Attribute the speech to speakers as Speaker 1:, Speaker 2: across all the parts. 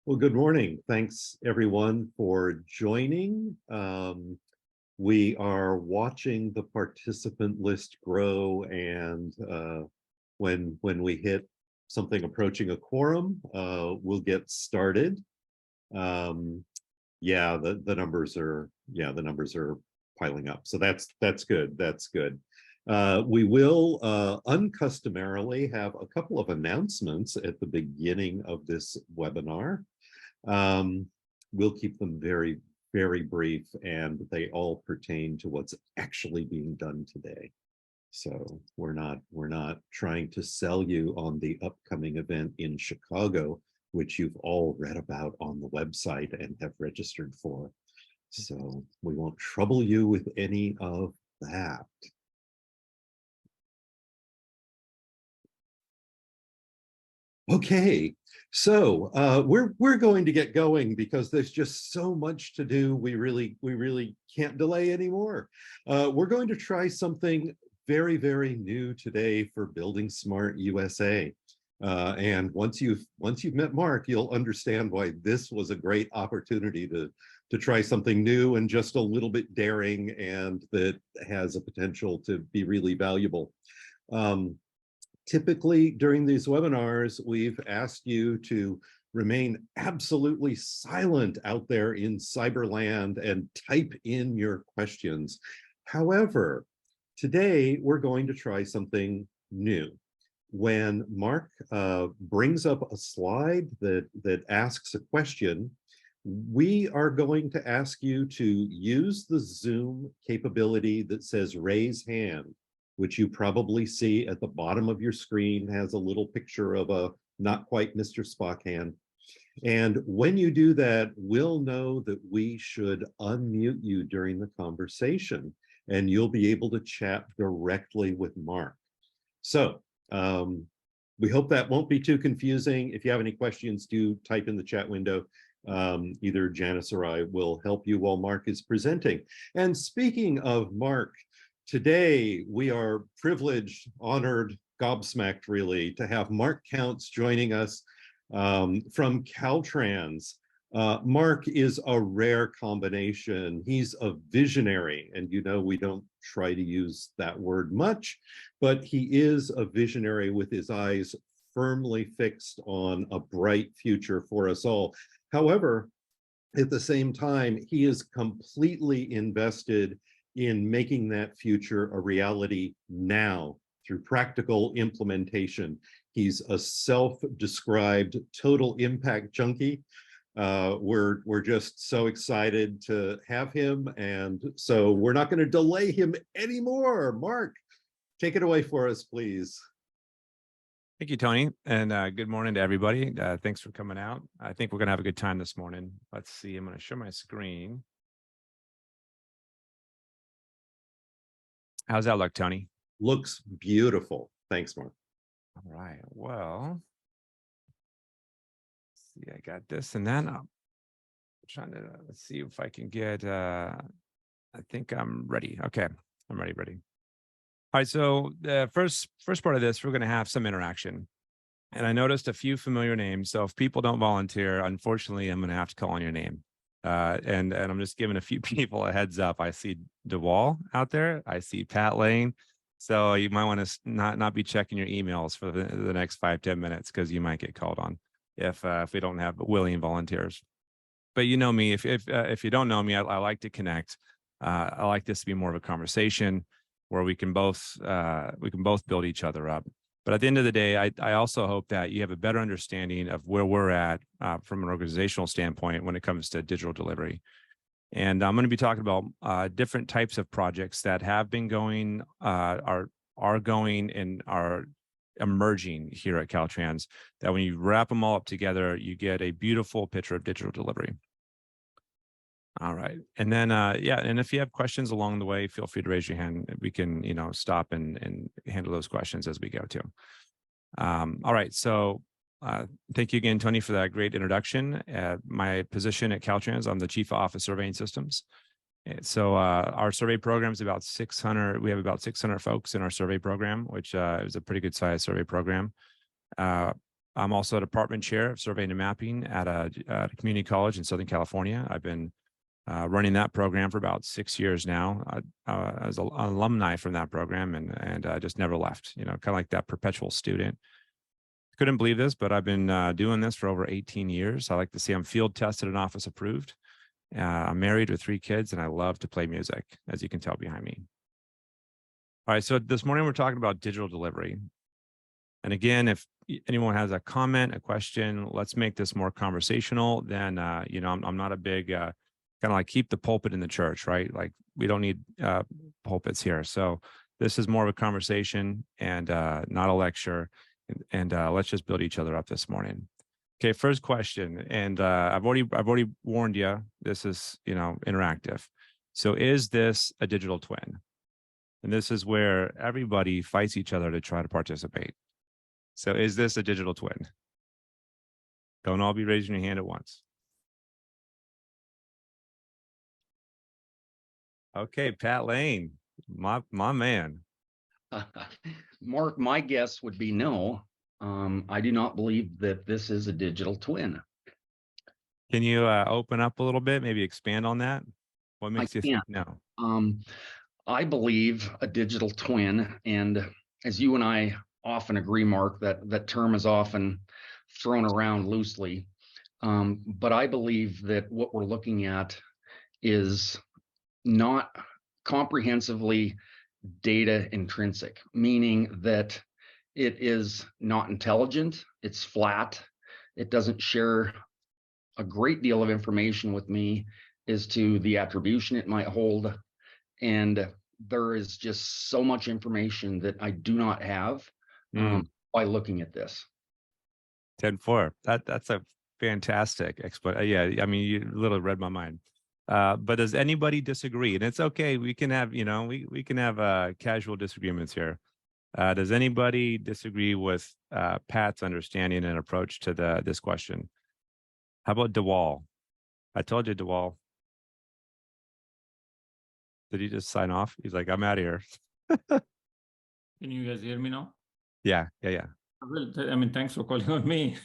Speaker 1: Well, good morning. Thanks everyone for joining. We are watching the participant list grow, and when we hit something approaching a quorum, we'll get started. Yeah, the numbers are piling up, so that's good. That's good. We will uncustomarily have a couple of announcements at the beginning of this webinar. We'll keep them very, very brief, and they all pertain to what's actually being done today. So we're not trying to sell you on the upcoming event in Chicago, which you've all read about on the website and have registered for. So we won't trouble you with any of that. Okay, so we're going to get going because there's just so much to do. We really can't delay anymore. We're going to try something very, very new today for Building Smart USA. And once you've met Mark, you'll understand why this was a great opportunity to try something new and just a little bit daring, and that has a potential to be really valuable. Typically, during these webinars, we've asked you to remain absolutely silent out there in cyberland and type in your questions. However, today we're going to try something new. When Mark brings up a slide that asks a question, we are going to ask you to use the Zoom capability that says raise hand, which you probably see at the bottom of your screen, has a little picture of a not quite Mr. Spock hand. And when you do that, we'll know that we should unmute you during the conversation, and you'll be able to chat directly with Mark. So we hope that won't be too confusing. If you have any questions, do type in the chat window. Either Janice or I will help you while Mark is presenting. And speaking of Mark, today, we are privileged, honored, gobsmacked, really, to have Mark Counts joining us from Caltrans. Mark is a rare combination. He's a visionary, and you know we don't try to use that word much, but he is a visionary with his eyes firmly fixed on a bright future for us all. However, at the same time, he is completely invested in making that future a reality now through practical implementation. He's a self-described total impact junkie. We're just so excited to have him, and so we're not going to delay him anymore. Mark, take it away for us, please.
Speaker 2: Thank you, Tony, and good morning to everybody. Thanks for coming out. I think we're going to have a good time this morning. Let's see, I'm going to share my screen. How's that look, Tony?
Speaker 1: Looks beautiful. Thanks, Mark.
Speaker 2: All right. Well, let's see, I got this and then I'm trying to let's see if I can get. I think I'm ready. Okay, I'm ready. All right. So the first part of this, we're going to have some interaction, and I noticed a few familiar names. So if people don't volunteer, unfortunately, I'm going to have to call on your name. And I'm just giving a few people a heads up. I see DeWall out there. I see Pat Lane. So you might want to not be checking your emails for the next 5-10 minutes, because you might get called on if we don't have willing volunteers. But you know me. If you don't know me, I like to connect. I like this to be more of a conversation where we can both build each other up. But at the end of the day, I also hope that you have a better understanding of where we're at from an organizational standpoint when it comes to digital delivery. And I'm going to be talking about different types of projects that have been going, are going, and are emerging here at Caltrans, that when you wrap them all up together, you get a beautiful picture of digital delivery. All right. And then, yeah, and if you have questions along the way, feel free to raise your hand. We can, stop and handle those questions as we go too. All right. So thank you again, Tony, for that great introduction. My position at Caltrans, I'm the Chief of Office Surveying Systems. So our survey program is about 600. We have about 600 folks in our survey program, which is a pretty good size survey program. I'm also a department chair of surveying and mapping at a community college in Southern California. I've been running that program for about 6 years now. I was an alumni from that program and just never left, kind of like that perpetual student. Couldn't believe this, but I've been doing this for over 18 years. I like to say I'm field tested and office approved. I'm married with 3 kids, and I love to play music, as you can tell behind me. All right, so this morning we're talking about digital delivery. And again, if anyone has a comment, a question, let's make this more conversational. Then, I'm not a big kind of like keep the pulpit in the church, right? Like we don't need pulpits here. So this is more of a conversation and not a lecture. And let's just build each other up this morning. Okay, first question, and I've already warned you. This is interactive. So is this a digital twin? And this is where everybody fights each other to try to participate. So is this a digital twin? Don't all be raising your hand at once. Okay, Pat Lane, my man.
Speaker 3: Mark, my guess would be no. I do not believe that this is a digital twin.
Speaker 2: Can you open up a little bit, maybe expand on that? What makes you think no?
Speaker 3: I believe a digital twin, and as you and I often agree, Mark, that term is often thrown around loosely. But I believe that what we're looking at is not comprehensively data intrinsic, meaning that it is not intelligent, it's flat, it doesn't share a great deal of information with me as to the attribution it might hold. And there is just so much information that I do not have by looking at this.
Speaker 2: 10-4. That's a fantastic explanation. Yeah, I mean, you literally read my mind. But does anybody disagree? And it's okay. We can have, we can have casual disagreements here. Does anybody disagree with Pat's understanding and approach to this question? How about DeWall? I told you, DeWall. Did he just sign off? He's like, I'm out of here.
Speaker 4: Can you guys hear me now?
Speaker 2: Yeah.
Speaker 4: Well, I mean, thanks for calling on me.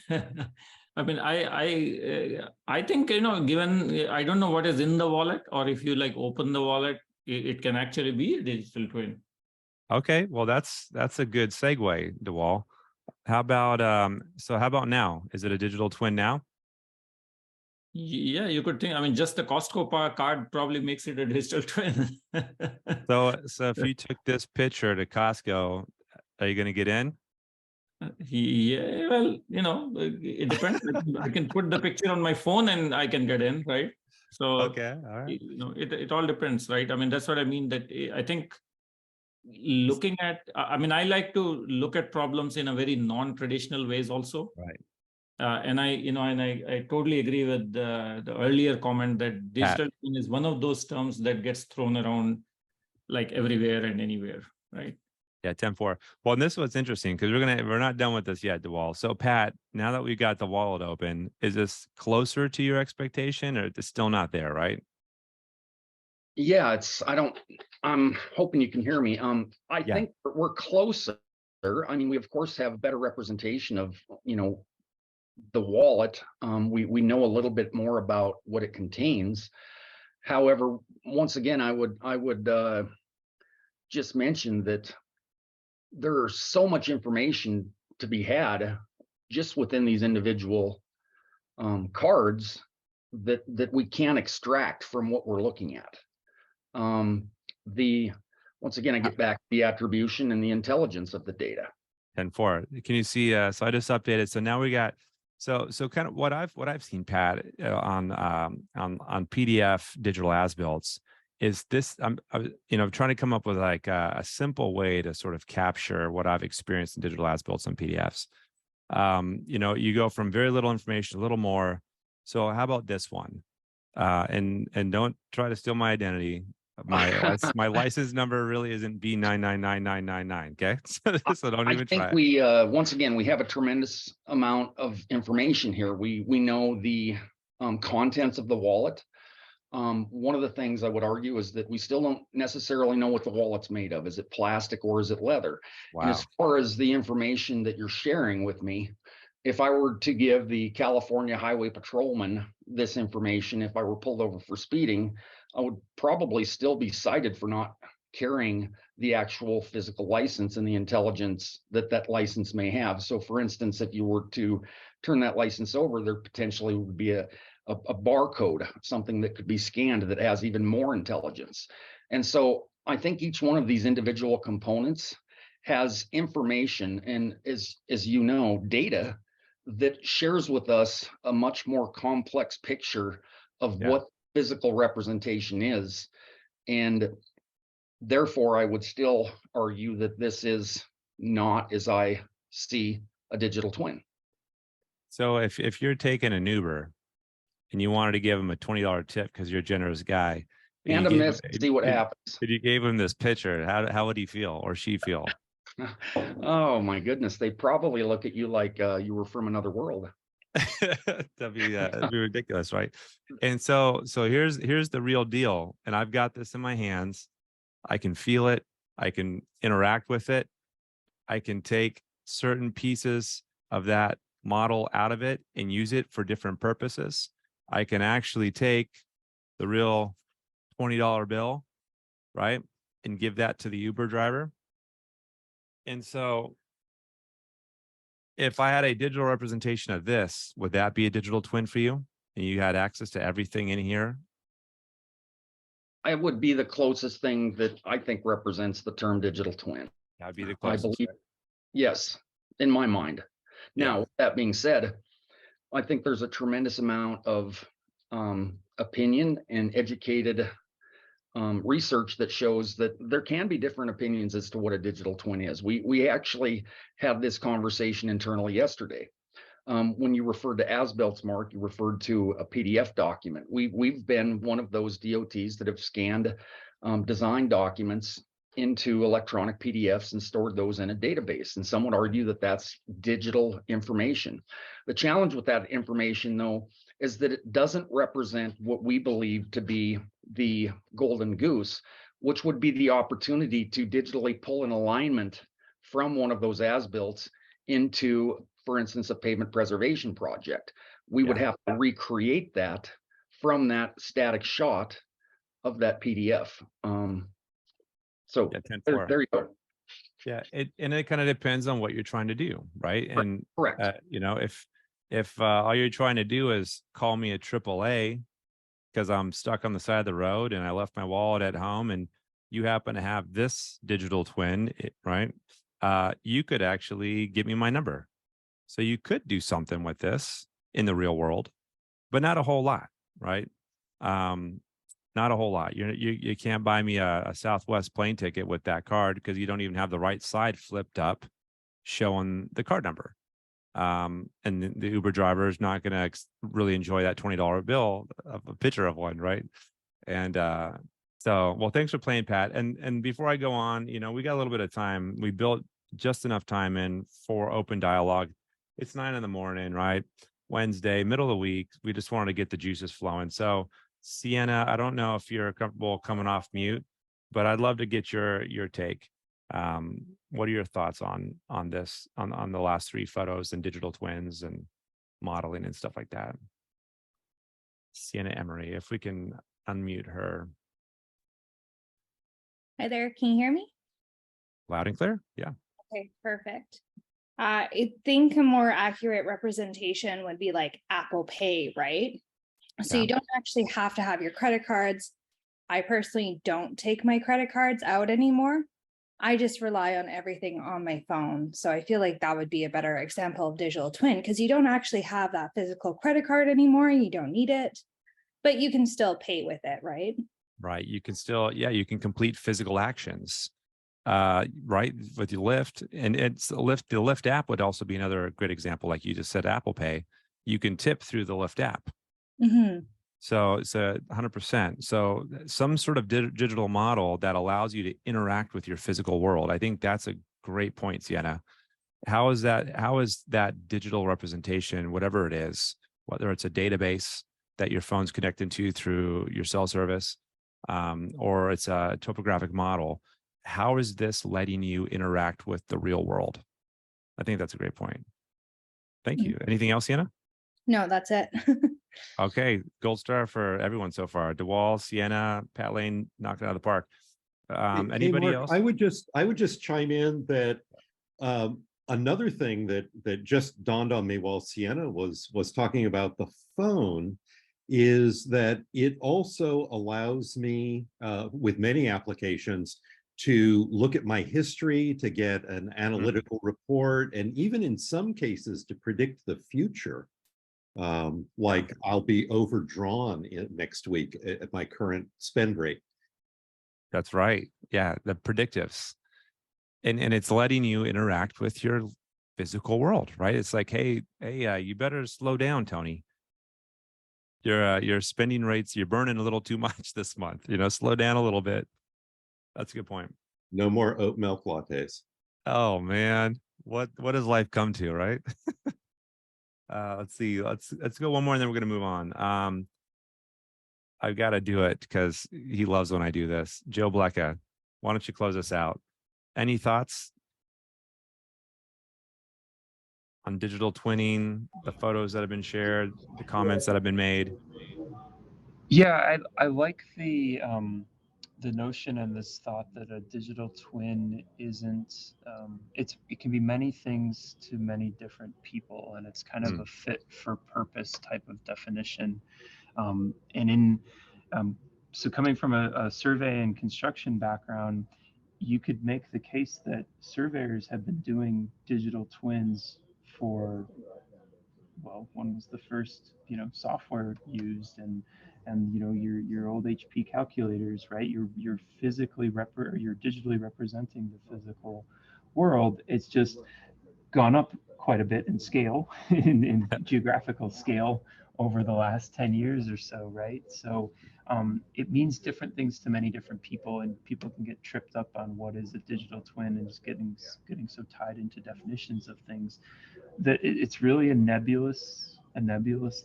Speaker 4: I mean, I think, given, I don't know what is in the wallet, or if you like open the wallet, it can actually be a digital twin.
Speaker 2: Okay, well, that's a good segue, DeWall. How about now? Is it a digital twin now?
Speaker 4: Yeah, you could think. I mean, just the Costco card probably makes it a digital twin.
Speaker 2: So if you took this picture to Costco, are you going to get in?
Speaker 4: Yeah, well, it depends. I can put the picture on my phone and I can get in, right? So
Speaker 2: okay, all right.
Speaker 4: It all depends, right? I mean, that's what I mean. That I think looking at, I mean, I like to look at problems in a very non-traditional ways also.
Speaker 2: Right.
Speaker 4: And I totally agree with the earlier comment that digital twin is one of those terms that gets thrown around like everywhere and anywhere, right?
Speaker 2: Yeah, 10-4. Well, and this was interesting because we're not done with this yet, DeWall. So Pat, now that we've got the wallet open, is this closer to your expectation, or it's still not there, right?
Speaker 3: Yeah, I'm hoping you can hear me. I think we're closer. I mean, we of course have a better representation of, the wallet. We know a little bit more about what it contains. However, once again, I would just mention that there's so much information to be had just within these individual cards that we can extract from what we're looking at. Once again, I get back to the attribution and the intelligence of the data.
Speaker 2: 10-4. Can you see? So I just updated. So now we got. So kind of what I've seen, Pat, on PDF digital as-builts is this. I'm trying to come up with like a simple way to sort of capture what I've experienced in digital as-builts on PDFs. You go from very little information, a little more. So how about this one? And don't try to steal my identity. My license number really isn't B999999. Okay, so don't even try.
Speaker 3: I think we once again we have a tremendous amount of information here. We know the contents of the wallet. One of the things I would argue is that we still don't necessarily know what the wallet's made of. Is it plastic or is it leather?
Speaker 2: Wow.
Speaker 3: And as far as the information that you're sharing with me, if I were to give the California Highway Patrolman this information, if I were pulled over for speeding, I would probably still be cited for not carrying the actual physical license and the intelligence that that license may have. So for instance, if you were to turn that license over, there potentially would be a barcode, something that could be scanned that has even more intelligence. And so I think each one of these individual components has information and, as you know, data that shares with us a much more complex picture of what physical representation is. And therefore, I would still argue that this is not, as I see, a digital twin.
Speaker 2: So if you're taking an Uber and you wanted to give him a $20 tip because you're a generous guy,
Speaker 3: And a miss, see what happens.
Speaker 2: If you gave him this picture, how would he feel or she feel?
Speaker 3: Oh my goodness, they probably look at you like you were from another world.
Speaker 2: That'd be ridiculous, right? And so here's the real deal, and I've got this in my hands. I can feel it. I can interact with it. I can take certain pieces of that model out of it and use it for different purposes. I can actually take the real $20 bill, right, and give that to the Uber driver. And so if I had a digital representation of this, would that be a digital twin for you? And you had access to everything in here?
Speaker 3: It would be the closest thing that I think represents the term digital twin.
Speaker 2: That'd be the closest.
Speaker 3: I believe, yes, in my mind. Now, with that being said, I think there's a tremendous amount of opinion and educated research that shows that there can be different opinions as to what a digital twin is. We actually had this conversation internally yesterday. When you referred to as-built, Mark, you referred to a PDF document. We've been one of those DOTs that have scanned design documents into electronic PDFs and stored those in a database. And some would argue that that's digital information. The challenge with that information, though, is that it doesn't represent what we believe to be the golden goose, which would be the opportunity to digitally pull an alignment from one of those as-built into, for instance, a pavement preservation project. We would have to recreate that from that static shot of that PDF. So there you go.
Speaker 2: Yeah, it kind of depends on what you're trying to do, right? And
Speaker 3: correct.
Speaker 2: If all you're trying to do is call me a AAA because I'm stuck on the side of the road and I left my wallet at home, and you happen to have this digital twin, right? You could actually give me my number. So you could do something with this in the real world, but not a whole lot, right? Not a whole lot. You can't buy me a Southwest plane ticket with that card because you don't even have the right side flipped up showing the card number. And the Uber driver is not going to really enjoy that $20 bill of a picture of one, right? And well, thanks for playing, Pat. And before I go on, we got a little bit of time. We built just enough time in for open dialogue. It's 9 a.m, right? Wednesday, middle of the week. We just wanted to get the juices flowing. So Sienna, I don't know if you're comfortable coming off mute, but I'd love to get your take. What are your thoughts on this, on the last 3 photos and digital twins and modeling and stuff like that? Sienna Emery, if we can unmute her.
Speaker 5: Hi there, can you hear me?
Speaker 2: Loud and clear, yeah.
Speaker 5: Okay, perfect. I think a more accurate representation would be like Apple Pay, right? So you don't actually have to have your credit cards. I personally don't take my credit cards out anymore. I just rely on everything on my phone. So I feel like that would be a better example of digital twin because you don't actually have that physical credit card anymore. You don't need it, but you can still pay with it, right?
Speaker 2: Right. You can still, you can complete physical actions, right, with your Lyft. And it's the Lyft app would also be another great example. Like you just said, Apple Pay, you can tip through the Lyft app.
Speaker 5: Mm-hmm.
Speaker 2: So it's 100%. So some sort of digital model that allows you to interact with your physical world. I think that's a great point, Sienna. How is that digital representation, whatever it is, whether it's a database that your phone's connected to through your cell service, or it's a topographic model, how is this letting you interact with the real world? I think that's a great point. Thank you. Anything else, Sienna?
Speaker 5: No, that's it.
Speaker 2: Okay, gold star for everyone so far. DeWall, Sienna, Pat Lane, knocked it out of the park.
Speaker 1: Hey,
Speaker 2: Anybody
Speaker 1: Mark,
Speaker 2: else?
Speaker 1: I would just chime in that another thing that just dawned on me while Sienna was talking about the phone is that it also allows me with many applications to look at my history, to get an analytical report, and even in some cases to predict the future. Like I'll be overdrawn next week at my current spend rate.
Speaker 2: That's right. Yeah, the predictives. And it's letting you interact with your physical world, right? It's like, hey, you better slow down, Tony. Your spending rates, you're burning a little too much this month. Slow down a little bit. That's a good point.
Speaker 1: No more oat milk lattes.
Speaker 2: Oh man, what does life come to, right? Let's see. Let's go one more, and then we're gonna move on. I've got to do it because he loves when I do this. Joe Blecka, why don't you close us out? Any thoughts on digital twinning, the photos that have been shared, the comments that have been made?
Speaker 6: Yeah, I like the notion and this thought that a digital twin isn't it can be many things to many different people, and it's kind of a fit for purpose type of definition. So coming from a survey and construction background, you could make the case that surveyors have been doing digital twins for, well, when was the first software used, and your old HP calculators, right? You're physically you're digitally representing the physical world. It's just gone up quite a bit in scale, in geographical scale over the last 10 years or so, right? So it means different things to many different people, and people can get tripped up on what is a digital twin and just getting so tied into definitions of things that it's really a nebulous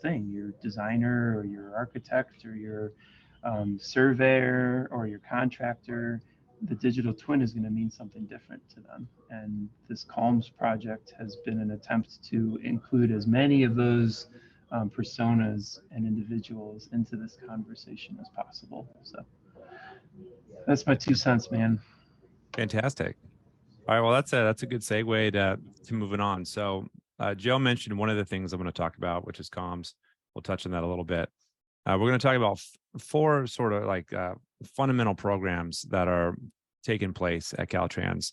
Speaker 6: thing. Your designer or your architect or your surveyor or your contractor, the digital twin is going to mean something different to them. And this Calms project has been an attempt to include as many of those personas and individuals into this conversation as possible. So that's my 2 cents, man.
Speaker 2: Fantastic. All right, well, that's a good segue to moving on. So Joe mentioned one of the things I'm going to talk about, which is comms. We'll touch on that a little bit. We're going to talk about 4 sort of like fundamental programs that are taking place at Caltrans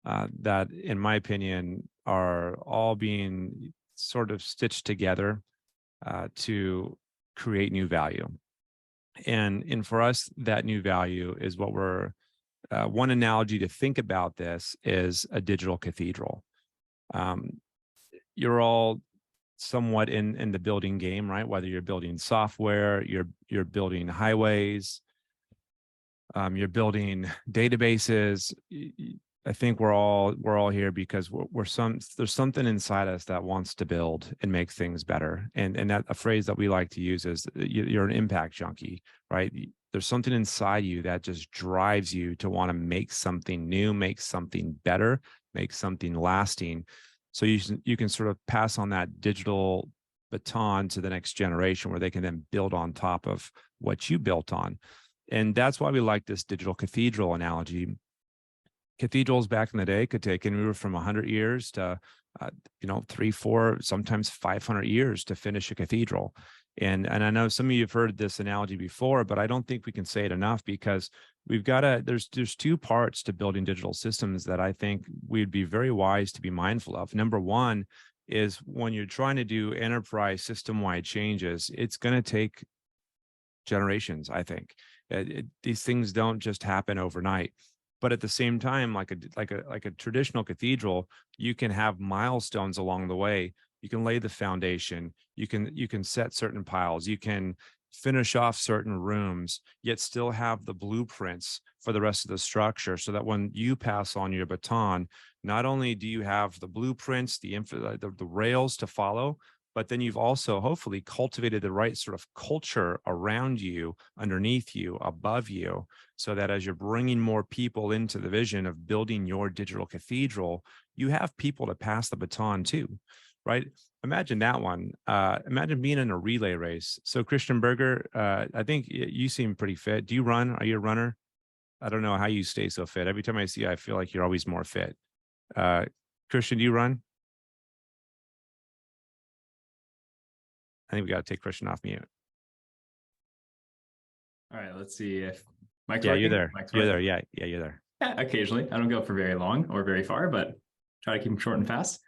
Speaker 2: that, in my opinion, are all being sort of stitched together to create new value. And for us, that new value is what we're one analogy to think about this is a digital cathedral. You're all somewhat in the building game, right? Whether you're building software, you're building highways, you're building databases. I think we're all here because there's something inside us that wants to build and make things better. And that a phrase that we like to use is you're an impact junkie, right? There's something inside you that just drives you to want to make something new, make something better, make something lasting. So you can sort of pass on that digital baton to the next generation where they can then build on top of what you built on. And that's why we like this digital cathedral analogy. Cathedrals back in the day could take anywhere from 100 years to 3, 4, sometimes 500 years to finish a cathedral. And I know some of you have heard this analogy before, but I don't think we can say it enough, because we've got there's 2 parts to building digital systems that I think we'd be very wise to be mindful of. Number one is when you're trying to do enterprise system-wide changes, it's going to take generations, I think. These things don't just happen overnight. But at the same time, like a traditional cathedral, you can have milestones along the way. You can lay the foundation. You can set certain piles. You can finish off certain rooms, yet still have the blueprints for the rest of the structure, so that when you pass on your baton, not only do you have the blueprints, the rails to follow, but then you've also hopefully cultivated the right sort of culture around you, underneath you, above you, so that as you're bringing more people into the vision of building your digital cathedral, you have people to pass the baton to, right? Imagine that one. Imagine being in a relay race. So Christian Berger, I think you seem pretty fit. Do you run? Are you a runner? I don't know how you stay so fit. Every time I see you, I feel like you're always more fit. Christian, do you run? I think we got to take Christian off mute.
Speaker 7: All right, let's see if Mike's
Speaker 2: Yeah,
Speaker 7: working.
Speaker 2: you're there.
Speaker 7: Mike's
Speaker 2: You're
Speaker 7: working.
Speaker 2: there. Yeah, you're there.
Speaker 7: Yeah, occasionally. I don't go for very long or very far, but try to keep them short and fast.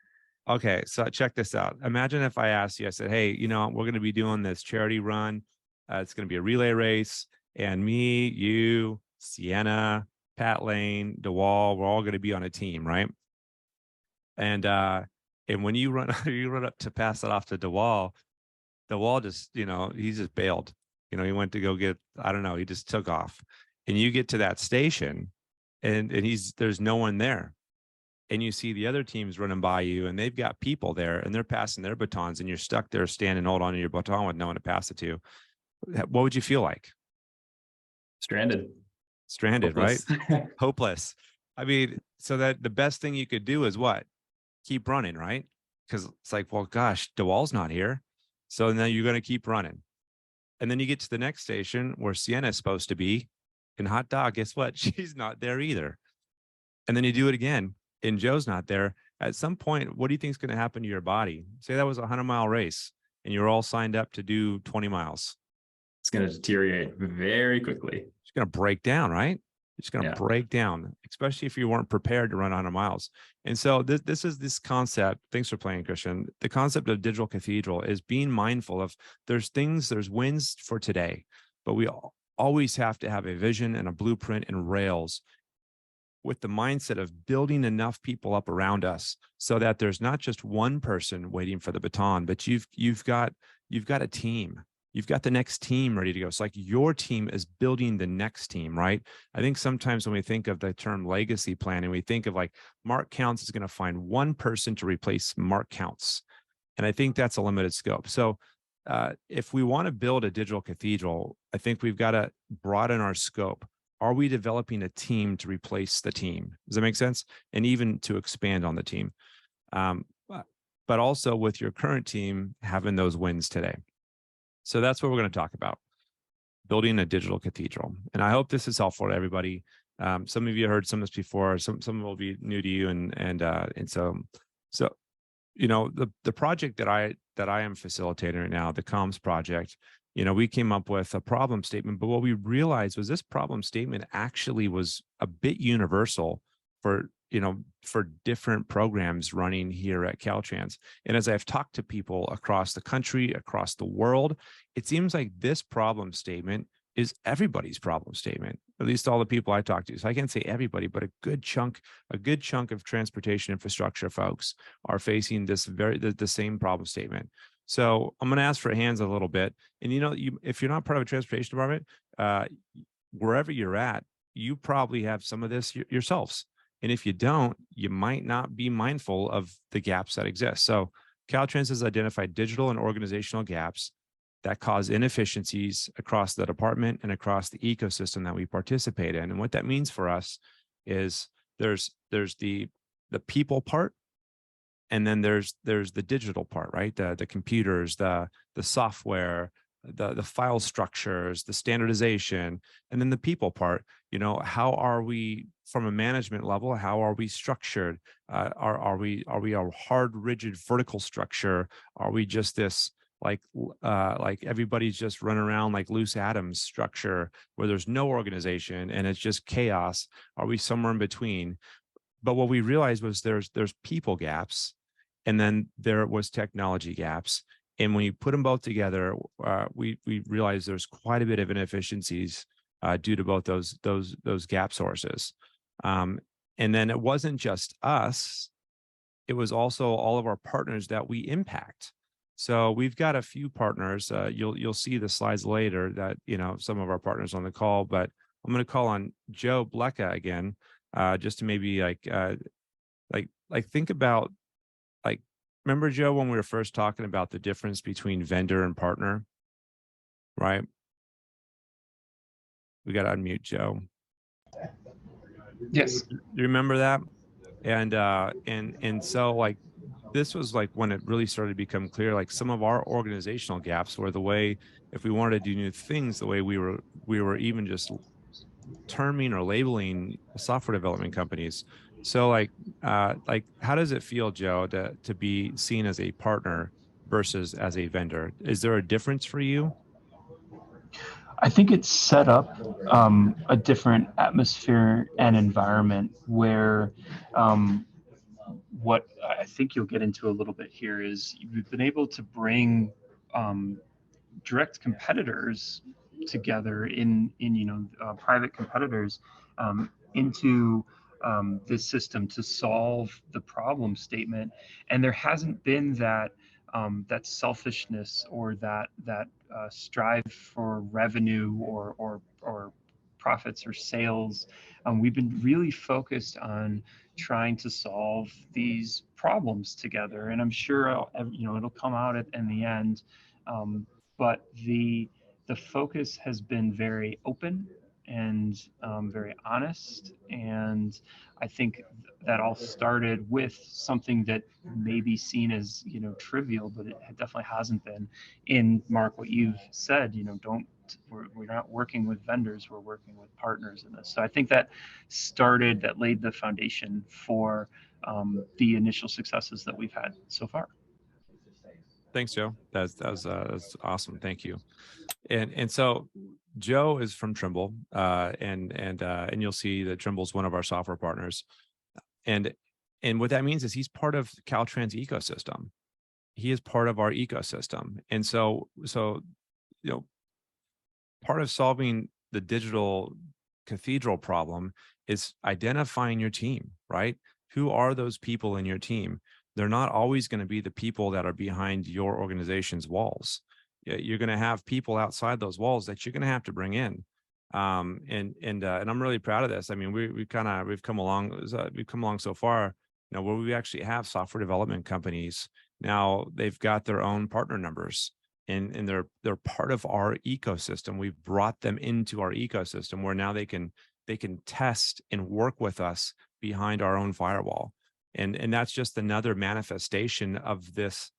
Speaker 2: Okay, so check this out. Imagine if I asked you, I said, hey, you know, we're going to be doing this charity run. It's going to be a relay race. And me, you, Sienna, Pat Lane, DeWall, we're all going to be on a team, right? And when you run, you run up to pass it off to DeWall just, you know, he just bailed. You know, he went to go get, I don't know, he just took off. And you get to that station and there's no one there. And you see the other teams running by you and they've got people there and they're passing their batons and you're stuck there standing, hold on to your baton with no one to pass it to. What would you feel like?
Speaker 7: Stranded,
Speaker 2: Hopeless. Right?
Speaker 7: Hopeless.
Speaker 2: I mean, so that the best thing you could do is what? Keep running, right? Because it's like, well, gosh, DeWall's not here. So then you're going to keep running. And then you get to the next station where Sienna is supposed to be. And hot dog, guess what? She's not there either. And then you do it again and Joe's not there. At some point, what do you think is going to happen to your body? Say that was a 100-mile race and you're all signed up to do 20 miles.
Speaker 7: It's going to deteriorate very quickly.
Speaker 2: It's going to break down, right? It's going to break down, especially if you weren't prepared to run 100 miles. And so this is this concept. Thanks for playing, Christian. The concept of digital cathedral is being mindful of there's wins for today, but we always have to have a vision and a blueprint and rails with the mindset of building enough people up around us so that there's not just one person waiting for the baton, but you've got a team. You've got the next team ready to go. It's like your team is building the next team, right? I think sometimes when we think of the term legacy planning, we think of like Mark Counts is going to find one person to replace Mark Counts. And I think that's a limited scope. So if we want to build a digital cathedral, I think we've got to broaden our scope. Are we developing a team to replace the team? Does that make sense? And even to expand on the team. But also with your current team having those wins today. So that's what we're going to talk about, building a digital cathedral. And I hope this is helpful to everybody. Some of you heard some of this before, some will be new to you. And so, you know, the project that I am facilitating right now, the comms project, you know, we came up with a problem statement, but what we realized was this problem statement actually was a bit universal for different programs running here at Caltrans. And as I've talked to people across the country, across the world, it seems like this problem statement is everybody's problem statement, at least all the people I talk to. So I can't say everybody, but a good chunk of transportation infrastructure folks are facing the same problem statement. So I'm going to ask for hands a little bit. And, you know, if you're not part of a transportation department, wherever you're at, you probably have some of this yourselves. And if you don't, you might not be mindful of the gaps that exist. So Caltrans has identified digital and organizational gaps that cause inefficiencies across the department and across the ecosystem that we participate in. And what that means for us is there's the people part, and then there's the digital part, right? The computers, the software, the file structures, the standardization, and then the people part. You know, how are we from a management level? How are we structured? Are we a hard, rigid vertical structure? Are we just this like everybody's just running around like loose atoms structure where there's no organization and it's just chaos? Are we somewhere in between? But what we realized was there's people gaps, and then there was technology gaps. And when you put them both together, we realized there's quite a bit of inefficiencies due to both those gap sources. And then it wasn't just us; it was also all of our partners that we impact. So we've got a few partners. You'll see the slides later that, you know, some of our partners on the call. But I'm going to call on Joe Blecka again, just to maybe think about. Remember, Joe, when we were first talking about the difference between vendor and partner, right? We got to unmute Joe.
Speaker 6: Yes.
Speaker 2: You remember that? And so like this was like when it really started to become clear, like some of our organizational gaps were the way, if we wanted to do new things, the way we were even just terming or labeling software development companies. So like how does it feel, Joe, to be seen as a partner versus as a vendor? Is there a difference for you?
Speaker 6: I think it's set up a different atmosphere and environment where what I think you'll get into a little bit here is we've been able to bring direct competitors together in private competitors into this system to solve the problem statement, and there hasn't been that that selfishness or that strive for revenue or profits or sales. We've been really focused on trying to solve these problems together, and I'm sure it'll come out in the end. But the focus has been very open and very honest, and I think that all started with something that may be seen as trivial, but it definitely hasn't been. In Mark, what you've said, we're not working with vendors, we're working with partners in this. So I think that laid the foundation for the initial successes that we've had so far.
Speaker 2: Thanks, Joe. That's awesome. Thank you. And so Joe is from Trimble, and you'll see that Trimble is one of our software partners. And what that means is he's part of Caltrans ecosystem. He is part of our ecosystem. And so part of solving the digital cathedral problem is identifying your team, right? Who are those people in your team? They're not always going to be the people that are behind your organization's walls. You're going to have people outside those walls that you're going to have to bring in. And I'm really proud of this. I mean, we've come along so far, where we actually have software development companies. Now they've got their own partner numbers, and they're part of our ecosystem. We've brought them into our ecosystem where now they can test and work with us behind our own firewall. And that's just another manifestation of this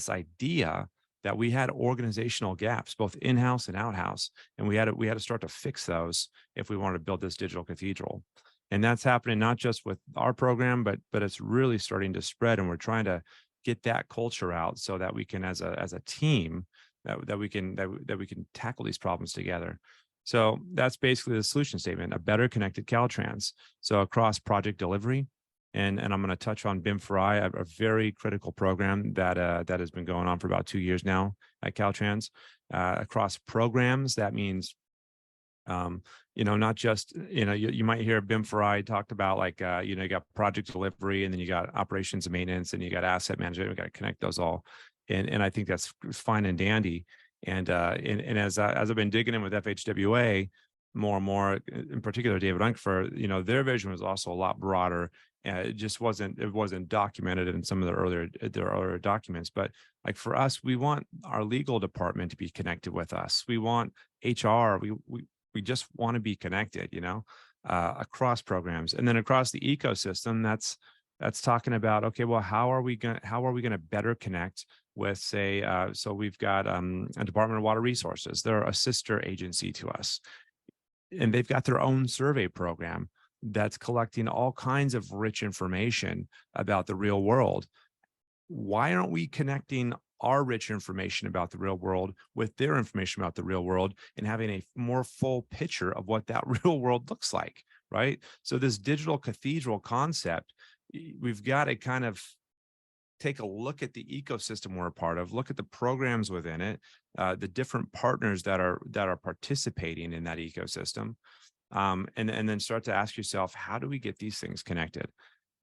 Speaker 2: idea that we had organizational gaps, both in-house and out-house, and we had to start to fix those if we wanted to build this digital cathedral. And that's happening not just with our program, but it's really starting to spread, and we're trying to get that culture out so that we can, as a team, that we can tackle these problems together. So that's basically the solution statement: a better connected Caltrans. So across project delivery. And I'm going to touch on BIM for I, a very critical program that has been going on for about 2 years now at Caltrans. Across programs, that means, not just, you might hear BIM for I talked about, like, you got project delivery, and then you got operations and maintenance, and you got asset management. We got to connect those all. And I think that's fine and dandy. And as I've been digging in with FHWA more and more, in particular, David Unkfer, their vision was also a lot broader. It wasn't documented in some of their earlier documents. But like for us, we want our legal department to be connected with us. We want HR. We just want to be connected, across programs, and then across the ecosystem. That's talking about, okay, well, how are we going to better connect with, say, so we've got a Department of Water Resources. They're a sister agency to us, and they've got their own survey program that's collecting all kinds of rich information about the real world. Why aren't we connecting our rich information about the real world with their information about the real world, and having a more full picture of what that real world looks like, right? So this digital cathedral concept, we've got to kind of take a look at the ecosystem we're a part of, look at the programs within it, the different partners that are participating in that ecosystem. And then start to ask yourself, how do we get these things connected?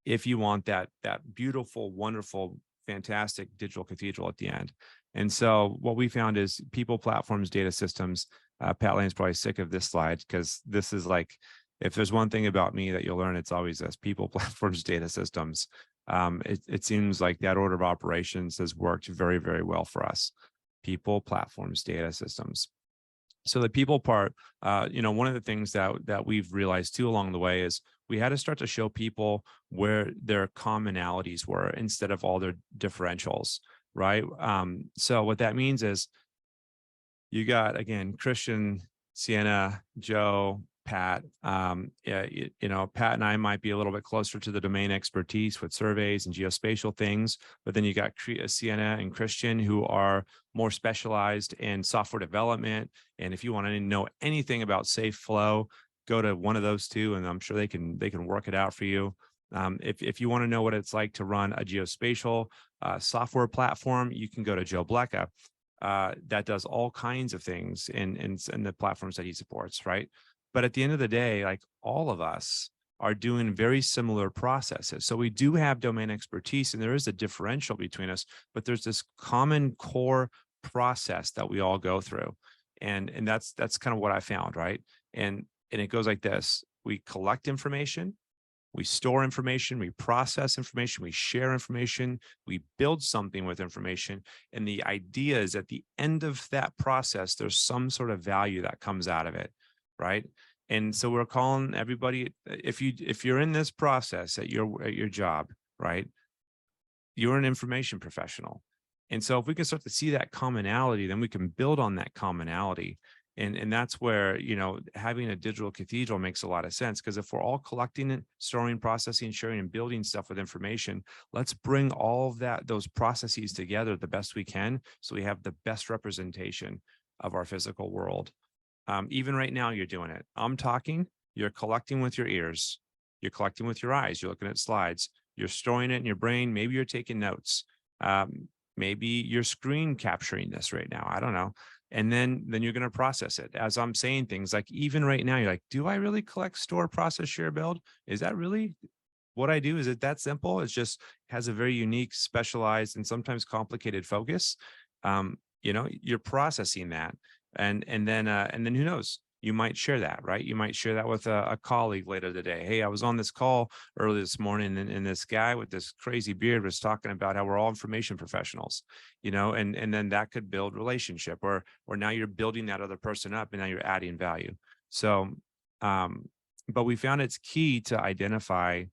Speaker 2: If you want that beautiful, wonderful, fantastic digital cathedral at the end. And so what we found is people, platforms, data systems. Pat Lane's probably sick of this slide, because this is like, if there's one thing about me that you'll learn, it's always this: people, platforms, data systems. It seems like that order of operations has worked very, very well for us. People, platforms, data systems. So the people part, one of the things that we've realized too along the way is we had to start to show people where their commonalities were instead of all their differentials, right? So what that means is you got, again, Christian, Sienna, Joe, Pat. Pat and I might be a little bit closer to the domain expertise with surveys and geospatial things, but then you got Sienna and Christian who are more specialized in software development. And if you want to know anything about safe flow, go to one of those two, and I'm sure they can work it out for you. If you want to know what it's like to run a geospatial software platform, you can go to Joe Blecka. That does all kinds of things in the platforms that he supports, right? But at the end of the day, like, all of us are doing very similar processes. So we do have domain expertise, and there is a differential between us, but there's this common core process that we all go through. And that's kind of what I found, right? And it goes like this: we collect information, we store information, we process information, we share information, we build something with information. And the idea is at the end of that process, there's some sort of value that comes out of it, right? And so we're calling everybody, if you're in this process at your job, right, you're an information professional. And so if we can start to see that commonality, then we can build on that commonality. And that's where, having a digital cathedral makes a lot of sense, because if we're all collecting it, storing, processing, sharing, and building stuff with information, let's bring all of those processes together the best we can, so we have the best representation of our physical world. Even right now, you're doing it. I'm talking, you're collecting with your ears, you're collecting with your eyes, you're looking at slides, you're storing it in your brain. Maybe you're taking notes. Maybe you're screen capturing this right now. I don't know. And then you're going to process it as I'm saying things. Like, even right now, you're like, do I really collect, store, process, share, build? Is that really what I do? Is it that simple? It's just has a very unique, specialized, and sometimes complicated focus. You're processing that. And then who knows? You might share that, right? You might share that with a colleague later today. Hey, I was on this call early this morning, and this guy with this crazy beard was talking about how we're all information professionals, and then that could build relationship, or now you're building that other person up, and now you're adding value. So, but we found it's key to identify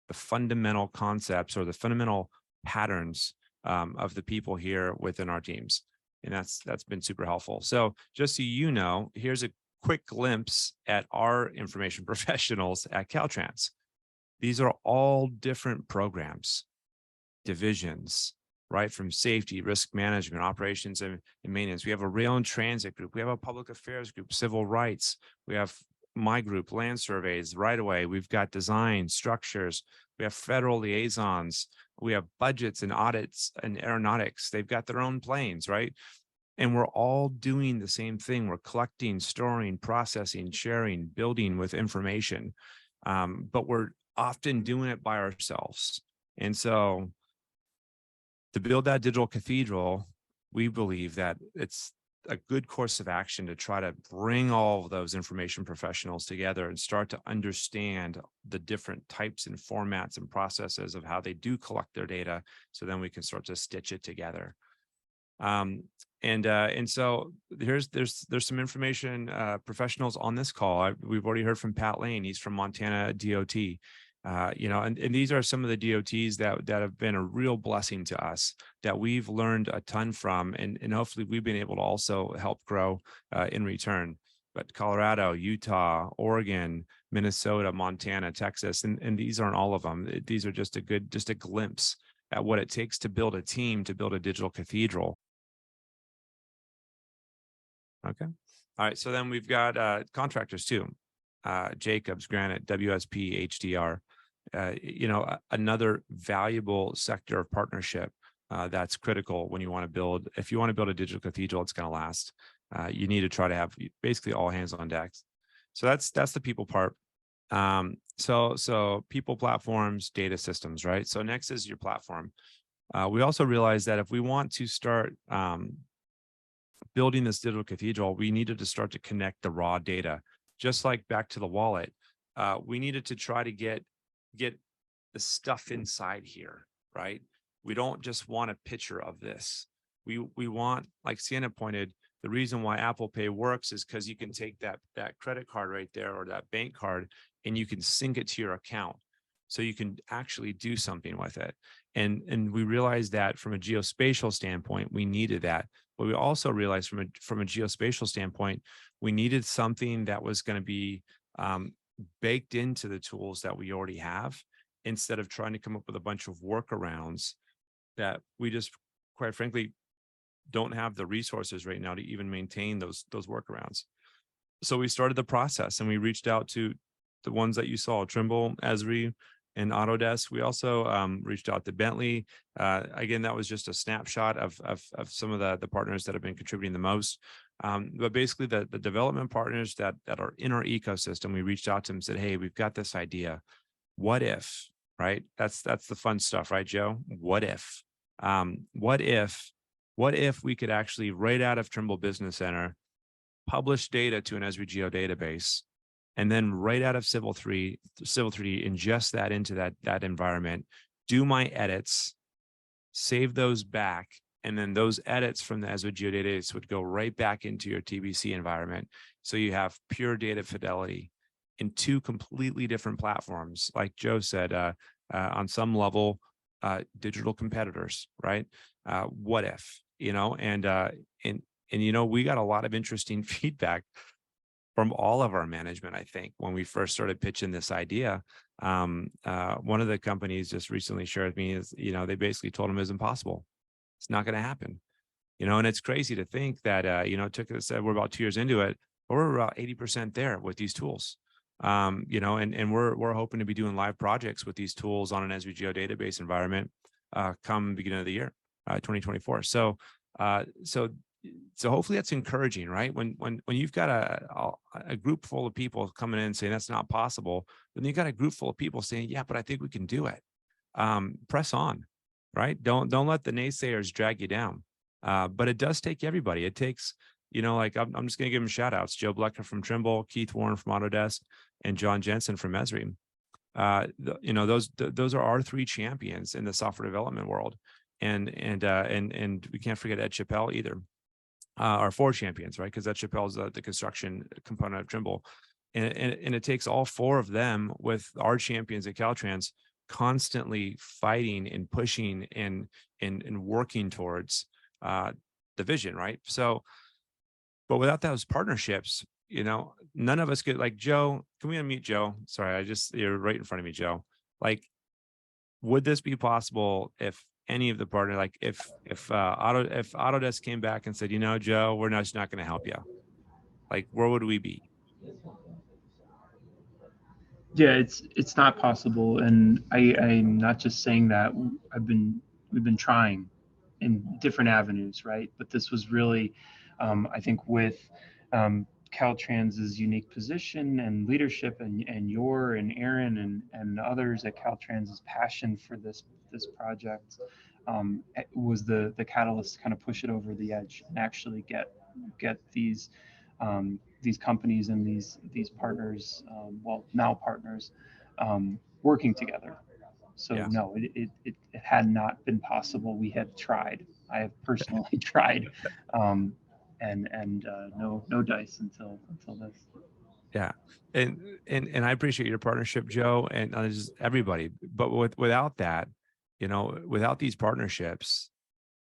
Speaker 2: the fundamental concepts or the fundamental patterns of the people here within our teams. And that's been super helpful. So just so you know, here's a quick glimpse at our information professionals at Caltrans. These are all different programs, divisions, right? From safety, risk management, operations, and maintenance. We have a rail and transit group. We have a public affairs group, civil rights. We have my group, land surveys, right away. We've got design, structures. We have federal liaisons. We have budgets and audits and aeronautics. They've got their own planes, right? And we're all doing the same thing. We're collecting, storing, processing, sharing, building with information. But we're often doing it by ourselves. And so to build that digital cathedral, we believe that it's a good course of action to try to bring all of those information professionals together and start to understand the different types and formats and processes of how they do collect their data, so then we can start to stitch it together. And so there's some information professionals on this call. We've already heard from Pat Lane. He's from Montana DOT. And these are some of the DOTs that have been a real blessing to us, that we've learned a ton from, and hopefully we've been able to also help grow in return. But Colorado, Utah, Oregon, Minnesota, Montana, Texas, and these aren't all of them. These are just a glimpse at what it takes to build a team, to build a digital cathedral. Okay. All right. So then we've got contractors too. Jacobs, Granite, WSP, HDR. Another valuable sector of partnership that's critical when you want to build. If you want to build a digital cathedral, it's going to last. You need to try to have basically all hands on deck. So that's the people part. So people, platforms, data systems, right? So next is your platform. We also realized that if we want to start building this digital cathedral, we needed to start to connect the raw data, just like back to the wallet. We needed to try to get the stuff inside here, right? We don't just want a picture of this. We want, like Sienna pointed, The reason why Apple Pay works is because you can take that credit card right there or that bank card and you can sync it to your account. So you can actually do something with it. And we realized that from a geospatial standpoint, we needed that. But we also realized from a geospatial standpoint, we needed something that was going to be baked into the tools that we already have, instead of trying to come up with a bunch of workarounds that we just, quite frankly, don't have the resources right now to even maintain those workarounds. So we started the process and we reached out to the ones that you saw, Trimble, Esri, and Autodesk. We also reached out to Bentley. Again, that was just a snapshot of some of the partners that have been contributing the most. But basically the development partners that are in our ecosystem, we reached out to them and said, hey, we've got this idea. What if, right? That's the fun stuff, right, Joe? What if? What if we could actually, right out of Trimble Business Center, publish data to an Esri Geo database, and then right out of Civil 3D, ingest that into that environment, do my edits, save those back, and then those edits from the Esri Geo database would go right back into your TBC environment. So you have pure data fidelity in two completely different platforms. Like Joe said, on some level, digital competitors, right? What if, and we got a lot of interesting feedback from all of our management, I think, when we first started pitching this idea. One of the companies just recently shared with me is, they basically told them it's impossible. It's not going to happen. And it's crazy to think that, it took us, we're about 2 years into it, but we're about 80% there with these tools. And we're hoping to be doing live projects with these tools on an Esri Geo database environment come beginning of the year, 2024. So hopefully that's encouraging, right? When you've got a group full of people coming in and saying that's not possible, then you've got a group full of people saying, yeah, but I think we can do it. Press on, right? Don't let the naysayers drag you down. But it does take everybody. It takes, I'm just going to give them shout outs: Joe Blecker from Trimble, Keith Warren from Autodesk, and John Jensen from Esri. Those are our three champions in the software development world. And we can't forget Ed Chappelle either. Our four champions, right? Because Ed Chappelle is the construction component of Trimble. And it takes all four of them with our champions at Caltrans constantly fighting and pushing and working towards the vision, right? So, but without those partnerships, none of us could, like Joe, can we unmute Joe? Sorry, you're right in front of me, Joe. Like, would this be possible if any of the partner, like if Autodesk came back and said, Joe, we're just not going to help you? Like, where would we be?
Speaker 6: Yeah, it's not possible. And I'm not just saying that. We've been trying in different avenues, right? But this was really, I think, with Caltrans's unique position and leadership, and Aaron and others at Caltrans's passion for this project, was the catalyst to kind of push it over the edge and actually get these companies and these partners, now partners, working together. So yeah. No, it had not been possible. We had tried. I have personally tried, and no dice until this.
Speaker 2: Yeah, and I appreciate your partnership, Joe, and just everybody. But without that, without these partnerships,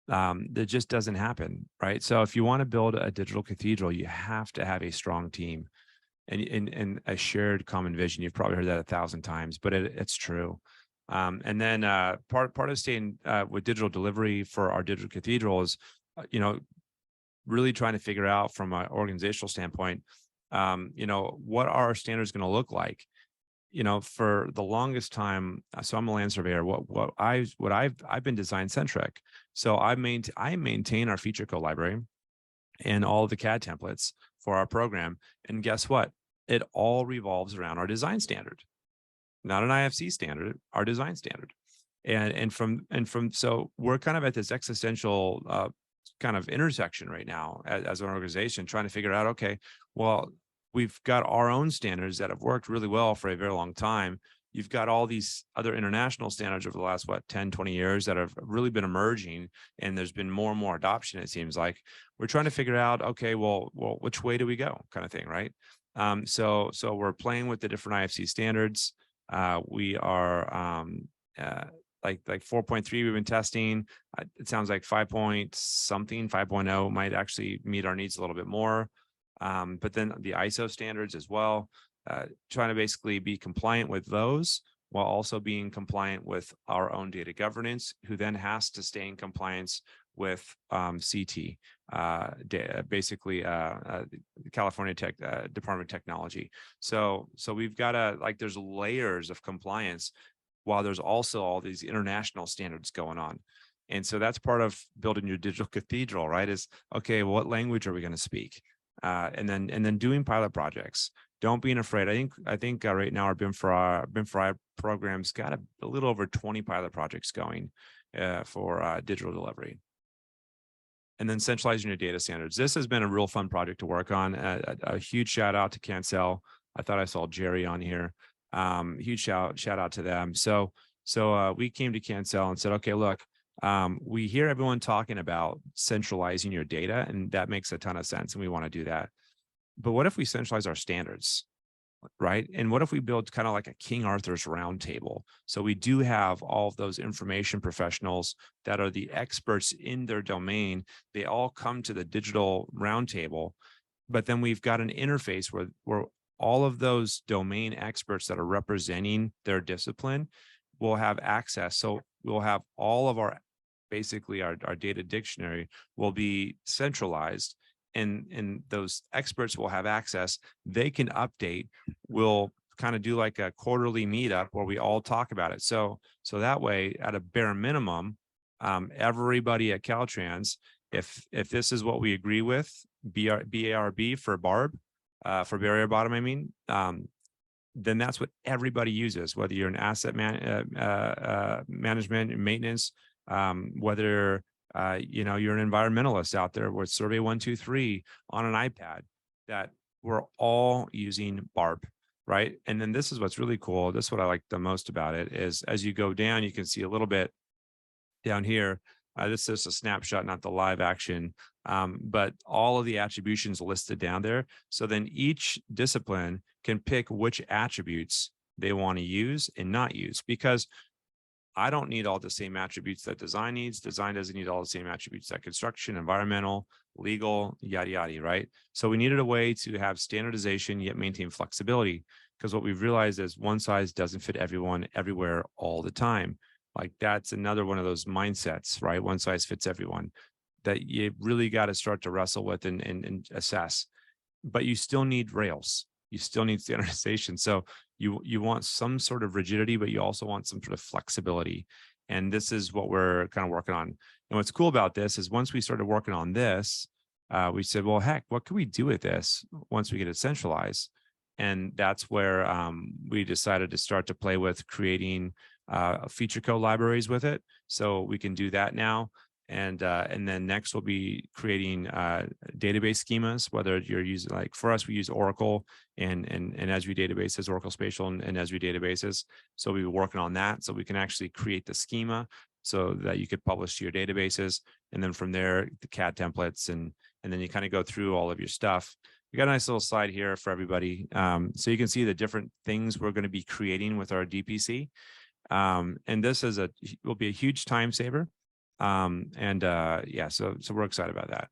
Speaker 2: that just doesn't happen, right? So if you want to build a digital cathedral, you have to have a strong team and a shared common vision. You've probably heard that 1,000 times, but it's true. And then part of staying with digital delivery for our digital cathedral is, really trying to figure out from an organizational standpoint, what are our standards going to look like? For the longest time, so I'm a land surveyor. I've been design centric. So I maintain our feature code library and all of the CAD templates for our program. And guess what? It all revolves around our design standard, not an IFC standard, our design standard. So we're kind of at this existential kind of intersection right now as an organization, trying to figure out, okay, well, we've got our own standards that have worked really well for a very long time. you've got all these other international standards over the last, 10, 20 years that have really been emerging, and there's been more and more adoption, it seems like. We're trying to figure out, okay, well, which way do we go, kind of thing, right? So we're playing with the different IFC standards. We are like 4.3 we've been testing. It sounds like 5.0 might actually meet our needs a little bit more. But then the ISO standards as well, trying to basically be compliant with those while also being compliant with our own data governance, who then has to stay in compliance with CT, basically the California Department of Technology. So we've got to, like, there's layers of compliance while there's also all these international standards going on. And so that's part of building your digital cathedral, right? Is, okay, what language are we going to speak? And then doing pilot projects. Don't be afraid. I think right now our BIM for I program's got a little over 20 pilot projects going for digital delivery. And then centralizing your data standards. This has been a real fun project to work on. A huge shout out to Cancel. I thought I saw Jerry on here. Huge shout out to them. So we came to Cancel and said, okay, look, we hear everyone talking about centralizing your data, and that makes a ton of sense, and we want to do that. But what if we centralize our standards, right? And what if we build kind of like a King Arthur's round table? So we do have all of those information professionals that are the experts in their domain. They all come to the digital round table, but then we've got an interface where all of those domain experts that are representing their discipline will have access. So we'll have all of our, basically our data dictionary will be centralized, and those experts will have access. They can update. We'll kind of do like a quarterly meetup where we all talk about it. So that way, at a bare minimum, everybody at Caltrans, if this is what we agree with, BARB for Barb, for barrier bottom, I mean, then that's what everybody uses, whether you're an asset management and maintenance, whether you're an environmentalist out there with Survey 123 on an iPad, that we're all using BARB, right? And then this is what's really cool. This is what I like the most about it, is as you go down, you can see a little bit down here. This is a snapshot, not the live action, but all of the attributions listed down there. So then each discipline can pick which attributes they want to use and not use, because I don't need all the same attributes that design needs. Design doesn't need all the same attributes that construction, environmental, legal, yada, yada, right? So we needed a way to have standardization yet maintain flexibility, because what we've realized is one size doesn't fit everyone everywhere all the time. Like, that's another one of those mindsets, right? One size fits everyone, that you really got to start to wrestle with and assess. But you still need rails. You still need standardization. So you want some sort of rigidity, but you also want some sort of flexibility. And this is what we're kind of working on. And what's cool about this is once we started working on this, we said, well, heck, what can we do with this once we get it centralized? And that's where we decided to start to play with creating feature code libraries with it. So we can do that now. And then next we'll be creating database schemas, whether you're using, like for us, we use Oracle and Esri databases, Oracle Spatial and Esri databases. So we were working on that. So we can actually create the schema so that you could publish to your databases. And then from there, the CAD templates, and then you kind of go through all of your stuff. We got a nice little slide here for everybody. So you can see the different things we're going to be creating with our DPC. And this is will be a huge time saver. Yeah, so we're excited about that.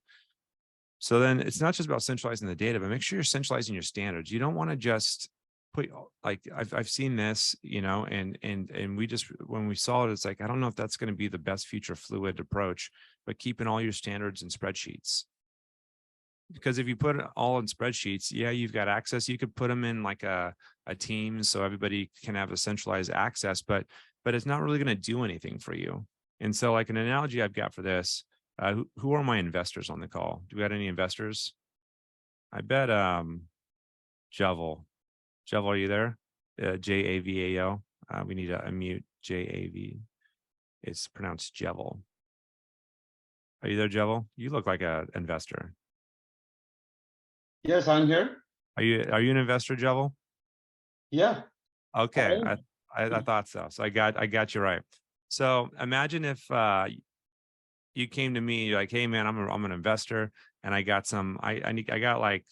Speaker 2: So then it's not just about centralizing the data, but make sure you're centralizing your standards. You don't want to just put, like, I've seen this, and we just, when we saw it, it's like, I don't know if that's going to be the best future fluid approach, but keeping all your standards in spreadsheets. Because if you put it all in spreadsheets, yeah, you've got access. You could put them in like a team so everybody can have a centralized access, but it's not really going to do anything for you. And so, like, an analogy I've got for this, who are my investors on the call? Do we have any investors? I bet Javel, are you there? Javao. We need to unmute Jav. It's pronounced Javel. Are you there, Javel? You look like an investor.
Speaker 8: Yes, I'm here.
Speaker 2: Are you an investor, Javel?
Speaker 8: Yeah.
Speaker 2: Okay. I thought so. So I got you right. So imagine if you came to me, you're like, hey man, I'm an investor and I got I got like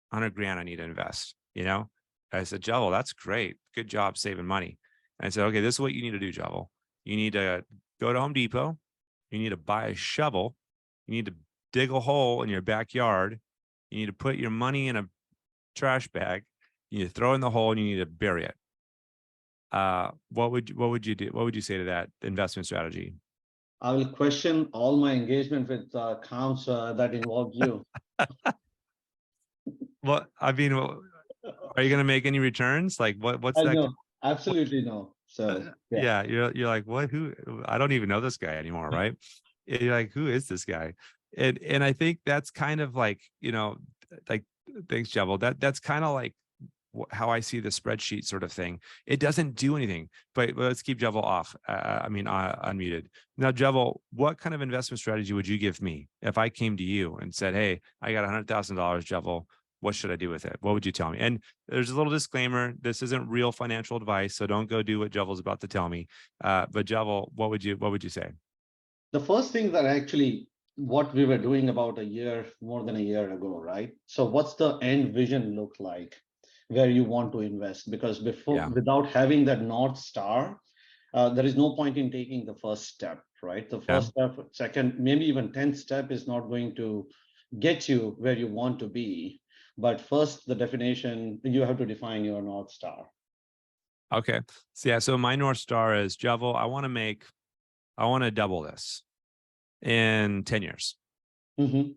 Speaker 2: 100 grand I need to invest, you know? I said, Jovel, that's great. Good job saving money. And I said, okay, this is what you need to do, Jovel. You need to go to Home Depot. You need to buy a shovel. You need to dig a hole in your backyard. You need to put your money in a trash bag. You need to throw it in the hole and you need to bury it. What would you do? What would you say to that investment strategy?
Speaker 8: I will question all my engagement with accounts that involve you.
Speaker 2: Well, I mean, are you going to make any returns? Like what's
Speaker 8: I
Speaker 2: that?
Speaker 8: know, absolutely no. So
Speaker 2: Yeah, you're like, what? Who? I don't even know this guy anymore, right? You're like, who is this guy? And I think that's kind of like, like, thanks, Jovel. That's kind of like how I see the spreadsheet sort of thing. It doesn't do anything, but let's keep Jovel off. Unmuted. Now, Jovel, what kind of investment strategy would you give me if I came to you and said, hey, I got $100,000, Jovel. What should I do with it? What would you tell me? And there's a little disclaimer. This isn't real financial advice. So don't go do what Jovel's about to tell me. But Jovel, what would you say?
Speaker 8: the first thing that actually what we were doing about more than a year ago, right? So what's the end vision look like where you want to invest? Because without having that North Star, there is no point in taking the first step, right? The first step, second, maybe even 10th step is not going to get you where you want to be. But first, the definition, you have to define your North Star.
Speaker 2: Okay. So my North Star is, Jovel, I want to double this in 10 years.
Speaker 8: Mm-hmm.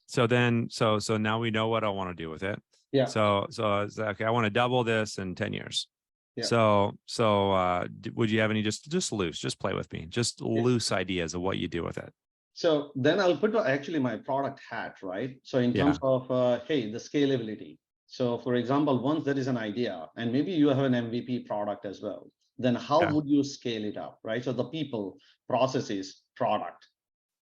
Speaker 2: So now we know what I want to do with it.
Speaker 8: Yeah.
Speaker 2: So it's okay. I want to double this in 10 years.
Speaker 8: Yeah.
Speaker 2: So would you have any just loose, just play with me, just loose ideas of what you do with it?
Speaker 8: So then I'll put actually my product hat, right? So in terms of, hey, the scalability. So for example, once there is an idea and maybe you have an MVP product as well, then how would you scale it up, right? So the people, processes, product,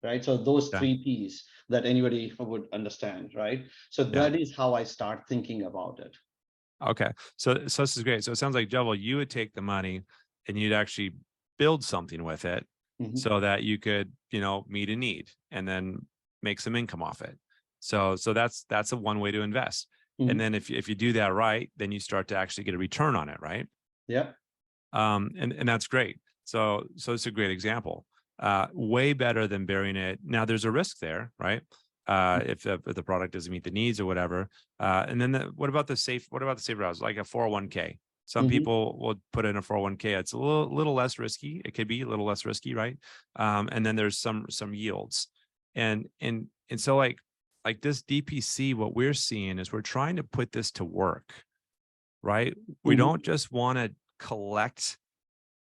Speaker 8: right? So those 3 Ps that anybody would understand, right? So that is how I start thinking about it.
Speaker 2: Okay. So this is great. So it sounds like, Jovel, you would take the money and you'd actually build something with it so that you could, meet a need and then make some income off it. So that's a one way to invest. And then if you do that right, then you start to actually get a return on it, right?
Speaker 8: Yeah.
Speaker 2: And that's great. So it's a great example. Way better than burying it. Now there's a risk there, right? If the product doesn't meet the needs or whatever. And then what about the safe routes, like a 401k? Some people will put in a 401k. It's a little less risky. It could be a little less risky, right? And then there's some yields. And so like this DPC, what we're seeing is we're trying to put this to work, right? We don't just want to collect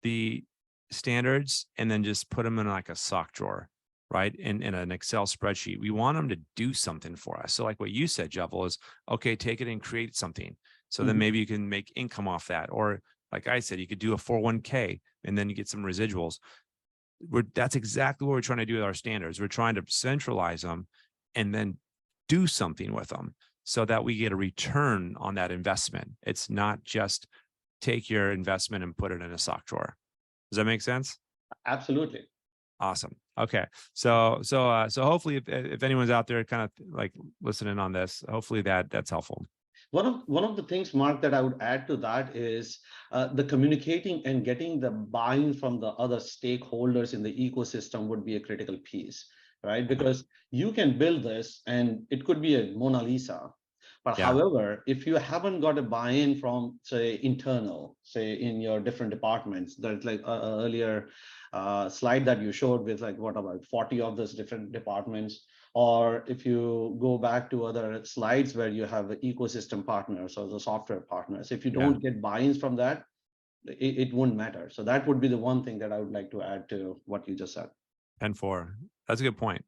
Speaker 2: the standards and then just put them in like a sock drawer, right? In an Excel spreadsheet. We want them to do something for us. So like what you said, Jovel, is okay, take it and create something. So then maybe you can make income off that. Or like I said, you could do a 401k and then you get some residuals. That's exactly what we're trying to do with our standards. We're trying to centralize them and then do something with them so that we get a return on that investment. It's not just take your investment and put it in a sock drawer. Does that make sense?
Speaker 8: Absolutely.
Speaker 2: Awesome. Okay. So hopefully if anyone's out there kind of like listening on this, hopefully that's helpful.
Speaker 8: One of the things, Mark, that I would add to that is the communicating and getting the buy-in from the other stakeholders in the ecosystem would be a critical piece, right? Because you can build this and it could be a Mona Lisa. But however, if you haven't got a buy-in from, say, internal, say in your different departments, there's like earlier slide that you showed with like, what about 40 of those different departments? Or if you go back to other slides where you have the ecosystem partners or the software partners, if you don't get buy-ins from that, it won't matter. So that would be the one thing that I would like to add to what you just said.
Speaker 2: 10-4. That's a good point.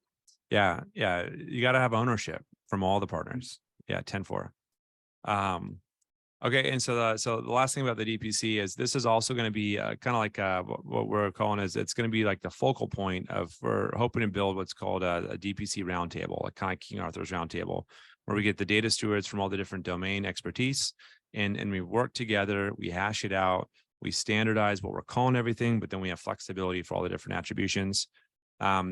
Speaker 2: Yeah. You got to have ownership from all the partners. Yeah, 10-4. Okay, and so the last thing about the DPC is this is also going to be kind of like what we're calling is it's going to be like the focal point we're hoping to build what's called a DPC roundtable, like kind of King Arthur's roundtable, where we get the data stewards from all the different domain expertise and we work together, we hash it out, We standardize what we're calling everything, but then we have flexibility for all the different attributions.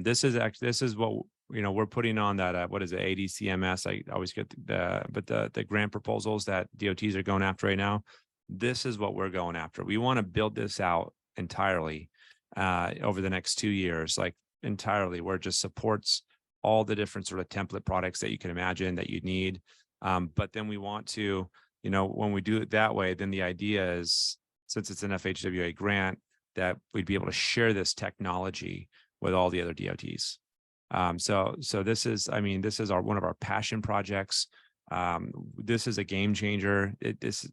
Speaker 2: This is what, you know, we're putting on that, what is it, ADCMS? I always get the grant proposals that DOTs are going after right now. This is what we're going after. We want to build this out entirely over the next 2 years, like entirely, where it just supports all the different sort of template products that you can imagine that you need. But then we want to, you know, when we do it that way, then the idea is, since it's an FHWA grant, that we'd be able to share this technology with all the other DOTs. So this is, I mean, this is one of our passion projects. This is a game changer. This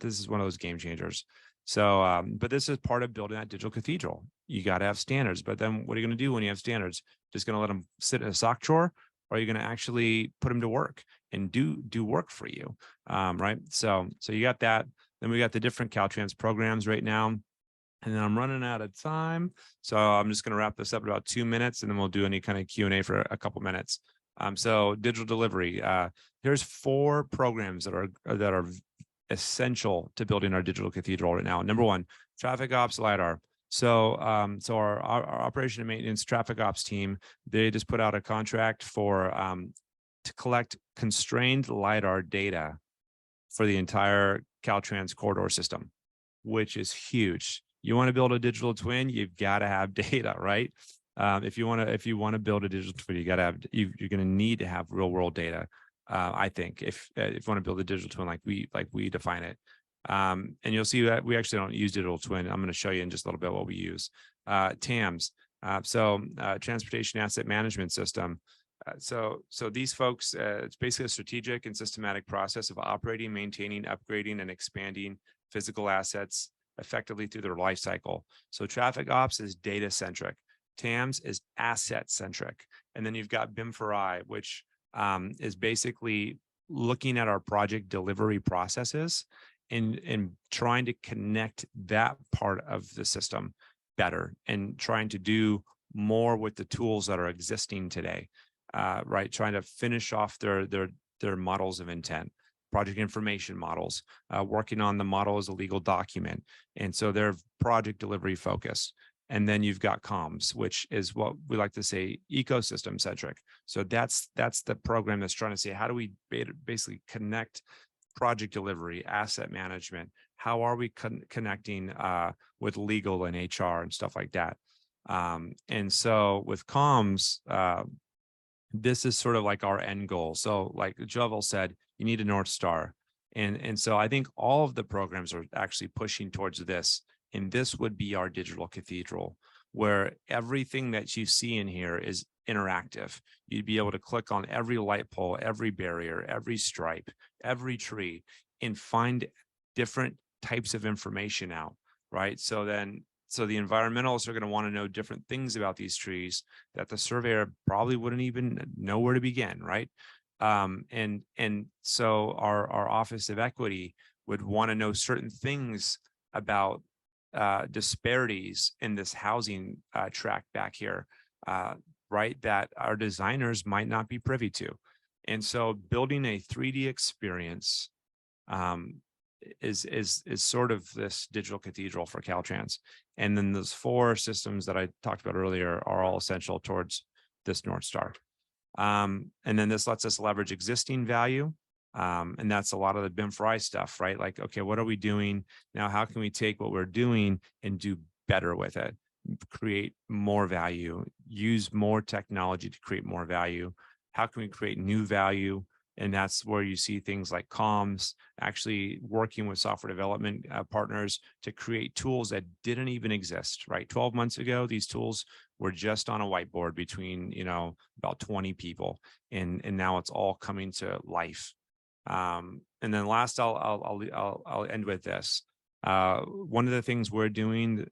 Speaker 2: is one of those game changers. So, but this is part of building that digital cathedral. You got to have standards, but then what are you going to do when you have standards? Just going to let them sit in a sock drawer, or are you going to actually put them to work and do work for you? Right. So you got that. Then we got the different Caltrans programs right now. And then I'm running out of time. So I'm just going to wrap this up in about 2 minutes, and then we'll do any kind of Q&A for a couple minutes. So digital delivery, there's 4 programs that are essential to building our digital cathedral right now. Number 1, traffic ops LiDAR. So our operation and maintenance traffic ops team, they just put out a contract for to collect constrained LiDAR data for the entire Caltrans corridor system, which is huge. You want to build a digital twin, you've got to have data, right? If you want to build a digital twin, you're going to need to have real world data. I think if you want to build a digital twin like we define it, and you'll see that we actually don't use digital twin. I'm going to show you in just a little bit what we use. TAMS, transportation asset management system. So these folks, it's basically a strategic and systematic process of operating, maintaining, upgrading, and expanding physical assets effectively through their life cycle. So traffic ops is data centric. TAMS is asset centric. And then you've got BIM4I, which is basically looking at our project delivery processes and trying to connect that part of the system better and trying to do more with the tools that are existing today, right? Trying to finish off their models of intent, project information models, working on the model as a legal document. And so they're project delivery focused. And then you've got comms, which is what we like to say ecosystem centric. So that's the program that's trying to say, how do we basically connect project delivery, asset management? How are we connecting with legal and HR and stuff like that? And so with comms, this is sort of like our end goal. So like Jovel said, you need a North Star. And so I think all of the programs are actually pushing towards this. And this would be our digital cathedral, where everything that you see in here is interactive. You'd be able to click on every light pole, every barrier, every stripe, every tree, and find different types of information out, right? So the environmentalists are going to want to know different things about these trees that the surveyor probably wouldn't even know where to begin, right? And so our Office of Equity would want to know certain things about disparities in this housing tract back here, right, that our designers might not be privy to. And so building a 3D experience is sort of this digital cathedral for Caltrans. And then those 4 systems that I talked about earlier are all essential towards this North Star. And then this lets us leverage existing value. And that's a lot of the BIM4I stuff, right? Like, okay, what are we doing now? How can we take what we're doing and do better with it, create more value, use more technology to create more value? How can we create new value? And that's where you see things like comms, actually working with software development partners to create tools that didn't even exist, right? 12 months ago, these tools were just on a whiteboard between, about 20 people. And now it's all coming to life. And then last, I'll end with this. One of the things we're doing,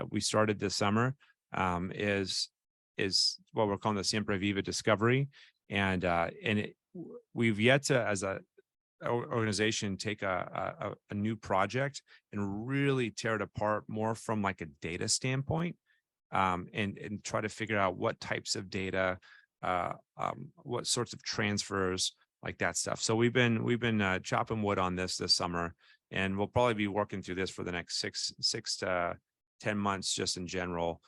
Speaker 2: we started this summer, is what we're calling the Siempre Viva Discovery, and we've yet to, as a organization, take a new project and really tear it apart more from like a data standpoint, and try to figure out what types of data, what sorts of transfers, like that stuff. So we've been chopping wood on this summer, And we'll probably be working through this for the next six to 10 months, just in general.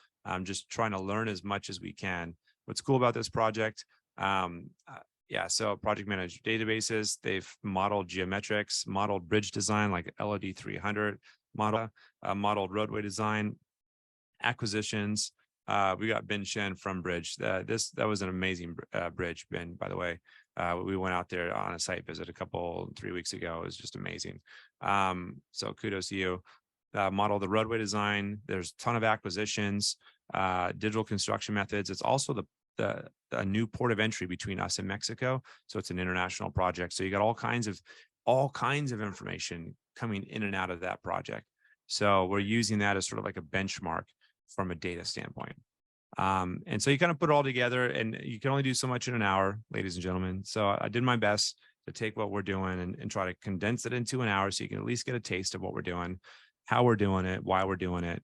Speaker 2: Just trying to learn as much as we can. What's cool about this project, yeah, so project managed databases, they've modeled geometrics, modeled bridge design like LOD 300, modeled roadway design, acquisitions. We got Ben Shen from Bridge. That was an amazing bridge, Ben, by the way. We went out there on a site visit 3 weeks ago. It was just amazing. So kudos to you. Model the roadway design. There's a ton of acquisitions, digital construction methods. It's also a new port of entry between us and Mexico. So it's an international project. So you got all kinds of information coming in and out of that project. So we're using that as sort of like a benchmark from a data standpoint. And so you kind of put it all together, and you can only do so much in an hour, ladies and gentlemen. So I did my best to take what we're doing and try to condense it into an hour so you can at least get a taste of what we're doing, how we're doing it, why we're doing it.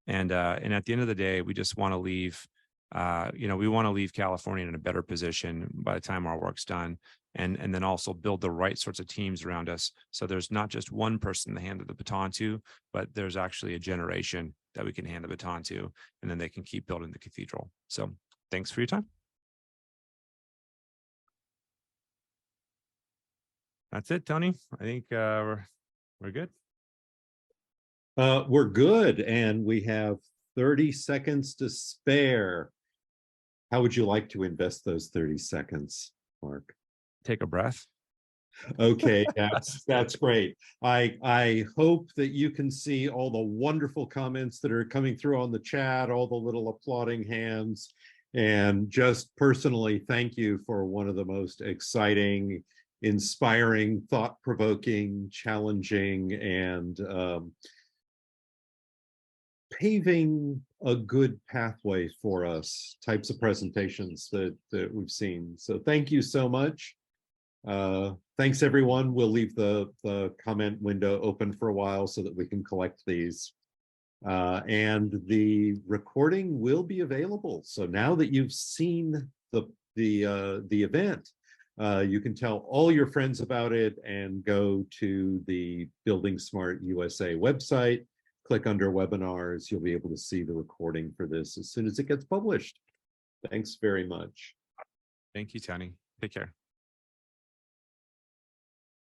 Speaker 2: And at the end of the day, we just want to leave, we want to leave California in a better position by the time our work's done. And then also build the right sorts of teams around us. So there's not just one person to hand the baton to, but there's actually a generation that we can hand the baton to, and then they can keep building the cathedral. So thanks for your time. That's it, Tony. I think we're good.
Speaker 1: We're good, and we have 30 seconds to spare. How would you like to invest those 30 seconds, Mark?
Speaker 2: Take a breath.
Speaker 1: Okay, that's great. I hope that you can see all the wonderful comments that are coming through on the chat, all the little applauding hands, and just personally thank you for one of the most exciting, inspiring, thought-provoking, challenging, and paving a good pathway for us types of presentations that we've seen. So thank you so much. Thanks, everyone. We'll leave the comment window open for a while so that we can collect these. And the recording will be available. So now that you've seen the event, you can tell all your friends about it and go to the Building Smart USA website, click under webinars. You'll be able to see the recording for this as soon as it gets published. Thanks very much.
Speaker 2: Thank you, Tony. Take care.